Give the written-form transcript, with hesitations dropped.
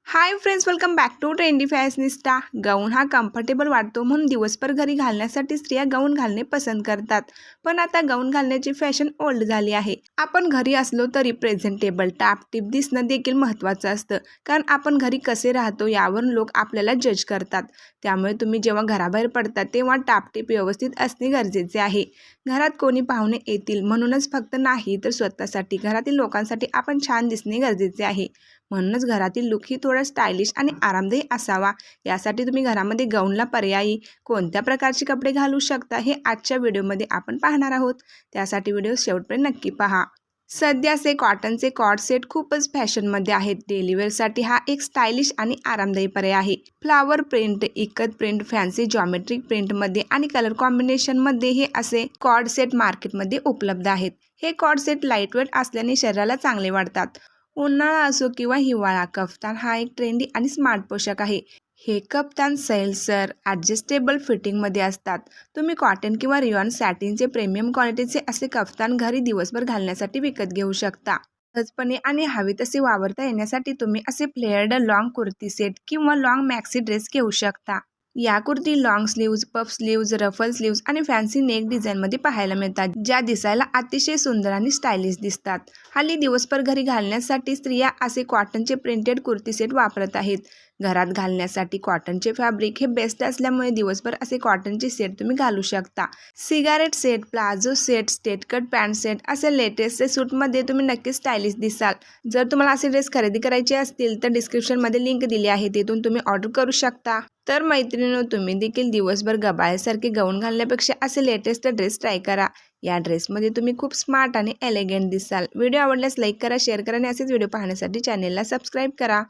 High friends, welcome back to trendy fashionista. Gown हा comfortable वाटतो म्हणून दिवसभर घरी घालण्यासाठी स्त्रिया गाऊन घालणे पसंत करतात। पण आता गाऊन घालण्याची फॅशन ओल्ड झाली आहे। आपण घरी असलो तरी प्रेझेंटेबल टापटीप दिसणं देखील महत्त्वाचं असतं, कारण आपण घरी कसे राहतो यावरून लोक आपल्याला जज करतात। त्यामुळे तुम्ही जेव्हा घराबाहेर पडता तेव्हा टापटीप व्यवस्थित असणे गरजेचे आहे। घरात कोणी पाहुणे येतील म्हणूनच फक्त नाही, तर स्वतःसाठी घरातील लोकांसाठी आपण छान दिसणे गरजेचे आहे। म्हणूनच घरातील लुक ही थोडा स्टायलिश आणि आरामदायी असावा। यासाठी तुम्ही घरामध्ये गाऊनला पर्यायी कोणत्या प्रकारचे कपडे घालू शकता हे आजच्या व्हिडिओमध्ये आपण पाहणार आहोत। त्यासाठी व्हिडिओ शेवटपर्यंत नक्की पहा। सध्याचे कॉटनचे कॉर्ड सेट खूपच फॅशनमध्ये आहेत। डेली वेअरसाठी हा एक स्टायलिश आणि आरामदायी पर्याय आहे। फ्लावर प्रिंट, इकत प्रिंट, फॅन्सी जॉमेट्रिक प्रिंटमध्ये आणि कलर कॉम्बिनेशनमध्ये हे असे कॉर्ड सेट मार्केटमध्ये उपलब्ध आहेत। हे कॉर्ड सेट लाईटवेट असल्याने शरीराला चांगले वाटतात। उन्हाळा असो किंवा हिवाळा, कफ्तान हा एक ट्रेंडी आणि स्मार्ट पोशाख आहे। हे कफ्तान सैलसर ॲडजस्टेबल फिटिंगमध्ये असतात। तुम्ही कॉटन किंवा रियॉन सॅटिनचे प्रीमियम क्वालिटीचे असे कफ्तान घरी दिवसभर घालण्यासाठी विकत घेऊ शकता। सहजपणे आणि हवे तसे वापरता येण्यासाठी तुम्ही असे फ्लेअर्ड लॉंग कुर्ती सेट किंवा लॉंग मॅक्सी ड्रेस घेऊ शकता। या kurti long sleeves, puff sleeves, ruffle sleeves आणि फॅन्सी नेक डिझाईनमध्ये पाहायला मिळतात, ज्या दिसायला अतिशय सुंदर आणि स्टायलिश दिसतात। हल्ली दिवसभर घरी घालण्यासाठी स्त्रिया असे कॉटनचे प्रिंटेड कुर्ती सेट वापरत आहेत। घरात घालण्यासाठी कॉटनचे फॅब्रिक हे बेस्ट असल्यामुळे दिवसभर असे कॉटनचे सेट तुम्ही घालू शकता। Cigarette set, palazzo set, straight cut pant set असे लेटेस्ट सूटमध्ये तुम्ही नक्कीच स्टायलिश दिसाल। जर तुम्हाला असे ड्रेस खरेदी करायचे असतील तर डिस्क्रिप्शनमध्ये लिंक दिली आहे, तिथून तुम्ही ऑर्डर करू शकता। तर मैत्रिणींनो, तुम्ही देखील दिवसभर गबाळ्यासारखे गाऊन घालण्यापेक्षा असे लेटेस्ट ड्रेस ट्राय करा। या ड्रेसमध्ये तुम्ही खूप स्मार्ट आणि एलिगंट दिसाल। व्हिडिओ आवडल्यास लाईक करा, शेअर करा आणि असेच व्हिडिओ पाहण्यासाठी चॅनेलला सबस्क्राईब करा।